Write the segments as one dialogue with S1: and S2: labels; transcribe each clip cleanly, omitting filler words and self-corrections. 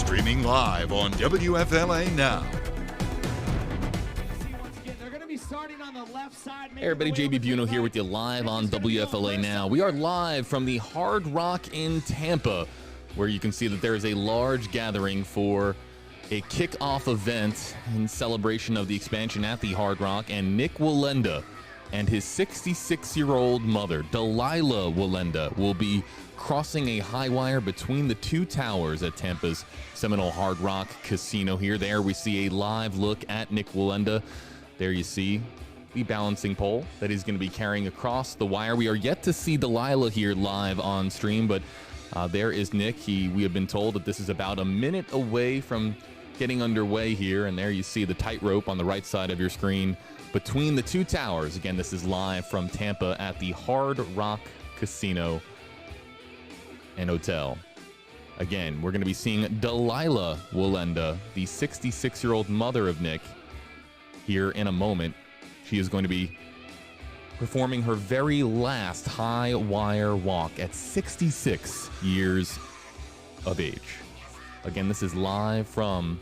S1: Streaming live on WFLA Now.
S2: Hey everybody, JB Buno here with you live on WFLA Now. We are live from the Hard Rock in Tampa, where you can see that there is a large gathering for a kickoff event in celebration of the expansion at the Hard Rock, and Nick Wallenda and his 66-year-old mother, Delilah Wallenda, will be crossing a high wire between the two towers at Tampa's Seminole Hard Rock Casino here. There we see a live look at Nick Wallenda. There you see the balancing pole that he's going to be carrying across the wire. We are yet to see Delilah here live on stream, but there is Nick. We have been told that this is about a minute away from getting underway here, and there you see the tightrope on the right side of your screen between the two towers. Again, this is live from Tampa at the Hard Rock Casino and Hotel. Again, we're going to be seeing Delilah Wallenda, the 66-year-old mother of Nick, here in a moment. She is going to be performing her very last high wire walk at 66 years of age. Again, this is live from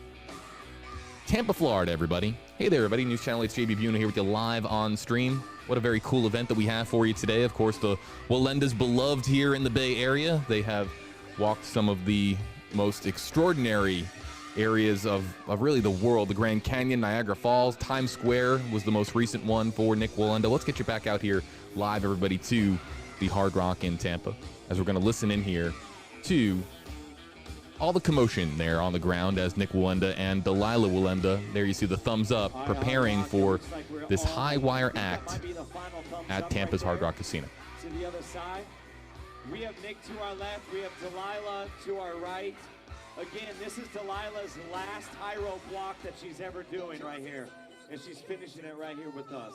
S2: Tampa, Florida, everybody. Hey there, everybody. News Channel 8's JB Buno here with you live on stream. What a very cool event that we have for you today. Of course, the Wallendas, beloved here in the Bay Area. They have walked some of the most extraordinary areas of really the world. The Grand Canyon, Niagara Falls, Times Square was the most recent one for Nick Wallenda. Let's get you back out here live, everybody, to the Hard Rock in Tampa, as we're going to listen in here to all the commotion there on the ground as Nick Wallenda and Delilah Wallenda, there you see the thumbs up, preparing for this high wire act at Tampa's Hard Rock Casino.
S3: To the other side, we have Nick to our left, we have Delilah to our right. Again, this is Delilah's last high rope walk that she's ever doing right here, and she's finishing it right here with us.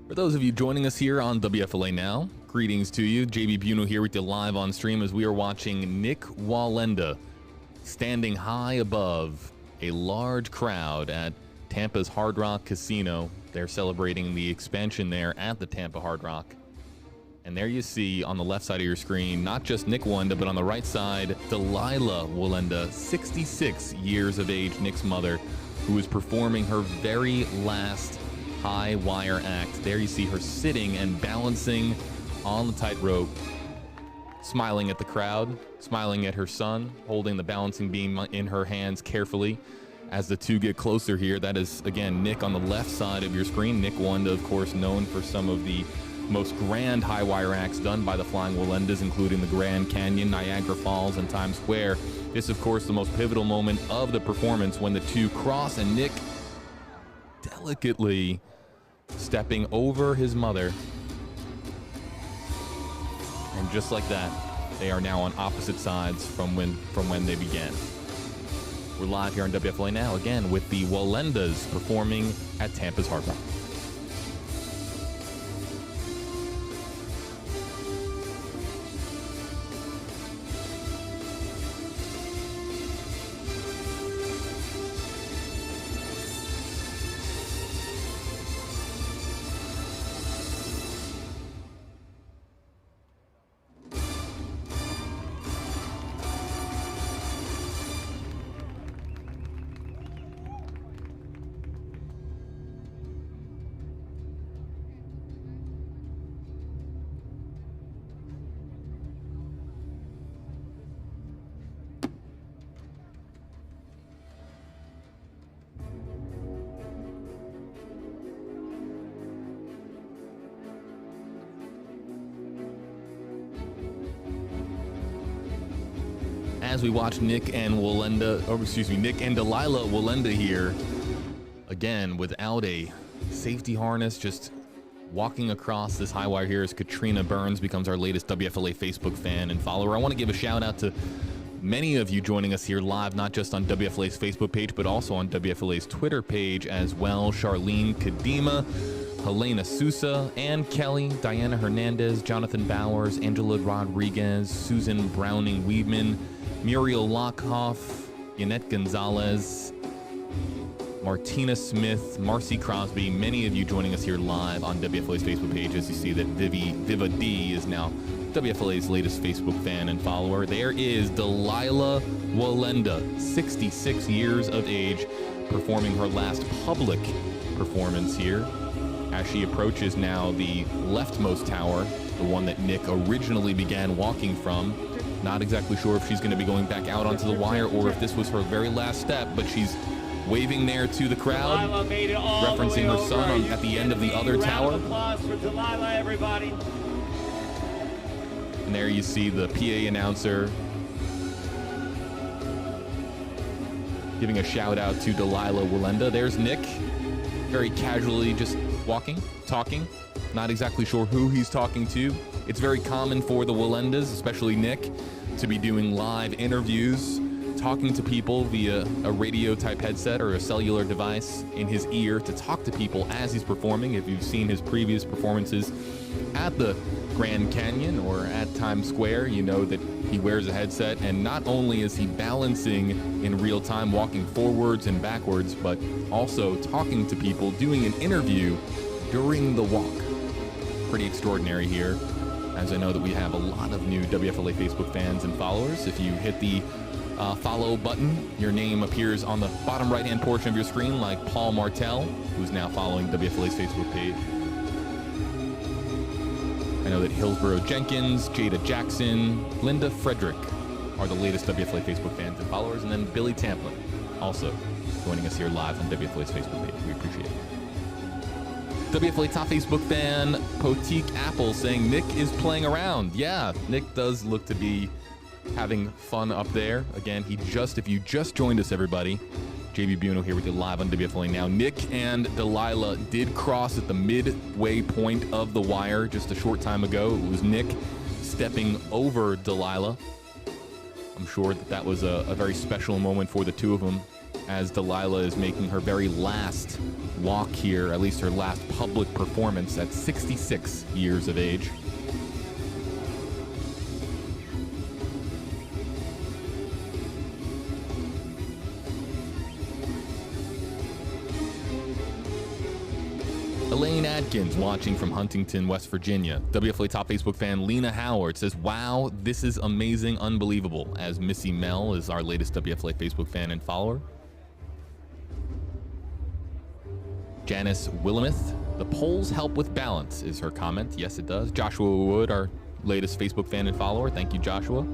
S2: For those of you joining us here on WFLA Now, greetings to you. JB Buno here with you live on stream as we are watching Nick Wallenda standing high above a large crowd at Tampa's Hard Rock Casino. They're celebrating the expansion there at the Tampa Hard Rock. And there you see on the left side of your screen, not just Nick Wallenda, but on the right side, Delilah Wallenda, 66 years of age, Nick's mother, who is performing her very last high wire act. There you see her sitting and balancing on the tightrope, smiling at the crowd, smiling at her son, holding the balancing beam in her hands carefully as the two get closer here. That is, again, Nick on the left side of your screen. Nick Wallenda, of course, known for some of the most grand high wire acts done by the Flying Wallendas, including the Grand Canyon, Niagara Falls, and Times Square. This, of course, the most pivotal moment of the performance when the two cross and Nick delicately stepping over his mother. And just like that, they are now on opposite sides from when they began. We're live here on WFLA Now, again, with the Wallendas performing at Tampa's Hard Rock. As we watch Nick and Delilah Wallenda here, again, without a safety harness, just walking across this high wire here as Katrina Burns becomes our latest WFLA Facebook fan and follower. I want to give a shout out to many of you joining us here live, not just on WFLA's Facebook page, but also on WFLA's Twitter page as well. Charlene Kadima, Helena Sousa, Ann Kelly, Diana Hernandez, Jonathan Bowers, Angela Rodriguez, Susan Browning-Weedman, Muriel Lockhoff, Yannette Gonzalez, Martina Smith, Marcy Crosby, many of you joining us here live on WFLA's Facebook page as you see that Viva D is now WFLA's latest Facebook fan and follower. There is Delilah Wallenda, 66 years of age, performing her last public performance here as she approaches now the leftmost tower, the one that Nick originally began walking from. Not exactly sure if she's going to be going back out onto the wire or if this was her very last step, but she's waving there to the crowd, referencing her son at the end of the other tower.
S3: Round of applause for Delilah, everybody.
S2: And there you see the PA announcer giving a shout out to Delilah Wallenda. There's Nick, very casually just walking, talking, not exactly sure who he's talking to. It's very common for the Wallendas, especially Nick, to be doing live interviews, talking to people via a radio type headset or a cellular device in his ear to talk to people as he's performing. If you've seen his previous performances at the Grand Canyon or at Times Square, you know that he wears a headset, and not only is he balancing in real time, walking forwards and backwards, but also talking to people, doing an interview during the walk. Pretty extraordinary here, as I know that we have a lot of new WFLA Facebook fans and followers. If you hit the follow button, your name appears on the bottom right-hand portion of your screen, like Paul Martell, who's now following WFLA's Facebook page. I know that Hillsborough Jenkins, Jada Jackson, Linda Frederick are the latest WFLA Facebook fans and followers, and then Billy Tamplin also joining us here live on WFLA's Facebook page. We appreciate it. WFLA top Facebook fan Potique Apple saying Nick is playing around. Yeah, Nick does look to be having fun up there. Again, if you just joined us, everybody, JB Buno here with you live on WFLA Now. Nick and Delilah did cross at the midway point of the wire just a short time ago. It was Nick stepping over Delilah. I'm sure that was a very special moment for the two of them, as Delilah is making her very last walk here, at least her last public performance at 66 years of age. Elaine Adkins watching from Huntington, West Virginia. WFLA top Facebook fan Lena Howard says, wow, this is amazing, unbelievable, as Missy Mel is our latest WFLA Facebook fan and follower. Janice Willameth, the polls help with balance, is her comment. Yes, it does. Joshua Wood, our latest Facebook fan and follower. Thank you, Joshua.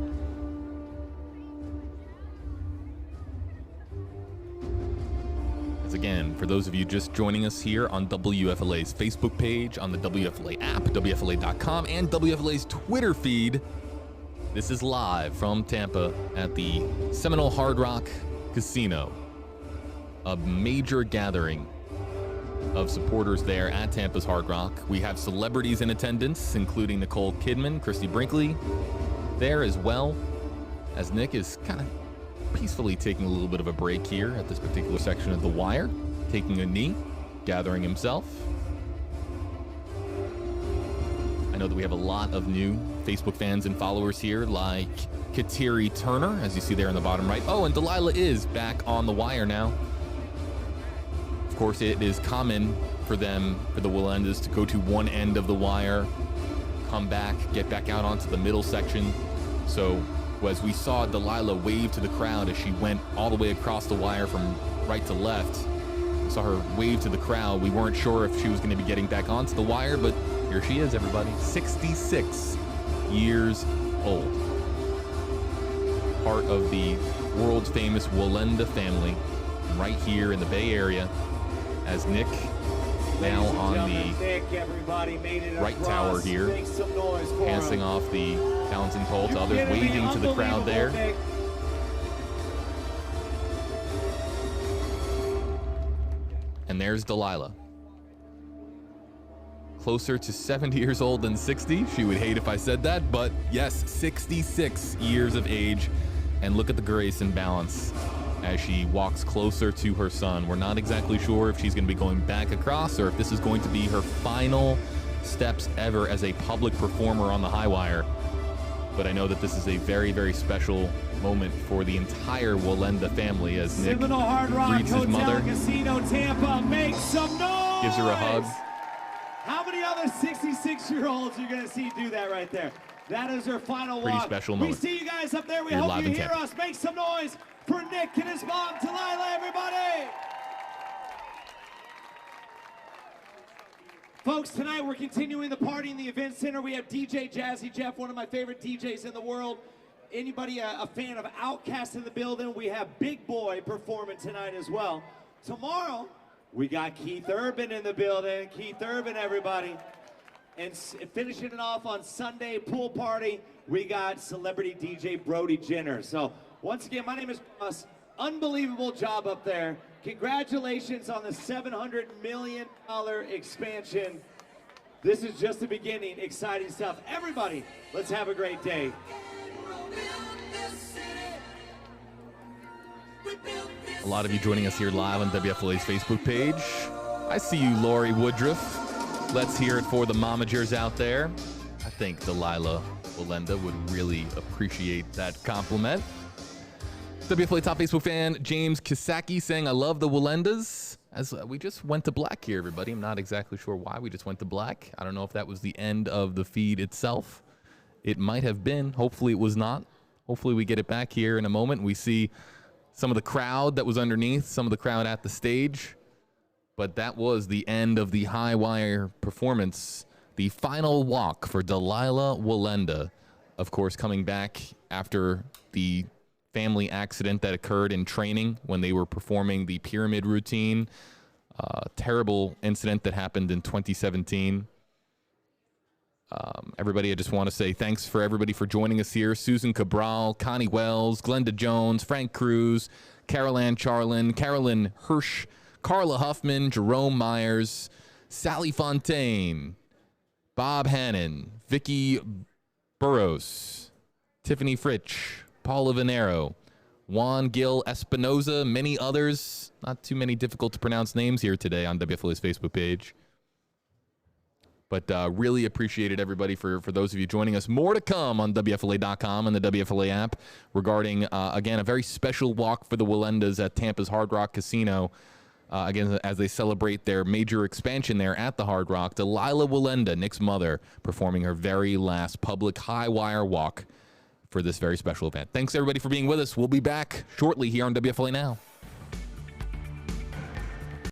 S2: Again, for those of you just joining us here on WFLA's Facebook page, on the WFLA app, WFLA.com, and WFLA's Twitter feed, this is live from Tampa at the Seminole Hard Rock Casino. A major gathering of supporters there at Tampa's Hard Rock. We have celebrities in attendance, including Nicole Kidman, Christy Brinkley there as well, as Nick is kind of peacefully taking a little bit of a break here at this particular section of the wire, taking a knee, gathering himself. I know that we have a lot of new Facebook fans and followers here, like Kateri Turner, as you see there in the bottom right. Oh, and Delilah is back on the wire now. Of course, it is common for them, for the Wallendas, to go to one end of the wire, come back, get back out onto the middle section. So as we saw Delilah wave to the crowd as she went all the way across the wire from right to left, we saw her wave to the crowd. We weren't sure if she was going to be getting back onto the wire, but here she is, everybody. 66 years old. Part of the world famous Wallenda family right here in the Bay Area, as Nick now on the right tower here, passing off the balancing pole to others, waving to the crowd there. And there's Delilah. Closer to 70 years old than 60. She would hate if I said that, but yes, 66 years of age. And look at the grace and balance as she walks closer to her son. We're not exactly sure if she's going to be going back across or if this is going to be her final steps ever as a public performer on the high wire. But I know that this is a very, very special moment for the entire Wallenda family as Nick greets his mother,
S3: Casino, Tampa, make some noise!
S2: Gives her a hug.
S3: How many other 66-year-olds are you going to see do that right there? That is her final walk.
S2: Pretty special moment.
S3: We see you guys up there. We
S2: You're
S3: hope you hear
S2: Tampa.
S3: us. Make some noise for Nick and his mom, Delilah, everybody! Folks, tonight we're continuing the party in the event center. We have DJ Jazzy Jeff, one of my favorite DJs in the world. Anybody a fan of Outkast in the building? We have Big Boy performing tonight as well. Tomorrow, we got Keith Urban in the building. Keith Urban, everybody. And finishing it off on Sunday, pool party, we got celebrity DJ Brody Jenner. So once again, my name is Russ. Unbelievable job up there. Congratulations on the $700 million expansion. This is just the beginning. Exciting stuff. Everybody, let's have a great day.
S2: A lot of you joining us here live on WFLA's Facebook page. I see you, Lori Woodruff. Let's hear it for the momagers out there. I think Delilah Wallenda would really appreciate that compliment. WFLA top Facebook fan James Kisaki saying, I love the Wallendas. As we just went to black here, everybody. I'm not exactly sure why we just went to black. I don't know if that was the end of the feed itself. It might have been. Hopefully it was not. Hopefully we get it back here in a moment. We see some of the crowd that was underneath, some of the crowd at the stage. But that was the end of the high wire performance. The final walk for Delilah Wallenda, of course, coming back after the family accident that occurred in training when they were performing the pyramid routine. Terrible incident that happened in 2017. Everybody, I just want to say thanks for everybody for joining us here. Susan Cabral, Connie Wells, Glenda Jones, Frank Cruz, Carol Ann Charlin, Carolyn Hirsch, Carla Huffman, Jerome Myers, Sally Fontaine, Bob Hannon, Vicky Burrows, Tiffany Fritsch, Paula Venero, Juan Gil Espinoza, many others. Not too many difficult to pronounce names here today on WFLA's Facebook page. But really appreciated everybody for those of you joining us. More to come on WFLA.com and the WFLA app regarding, again, a very special walk for the Wallendas at Tampa's Hard Rock Casino. Again, as they celebrate their major expansion there at the Hard Rock. Delilah Wallenda, Nick's mother, performing her very last public high wire walk for this very special event. Thanks, everybody, for being with us. We'll be back shortly here on WFLA Now.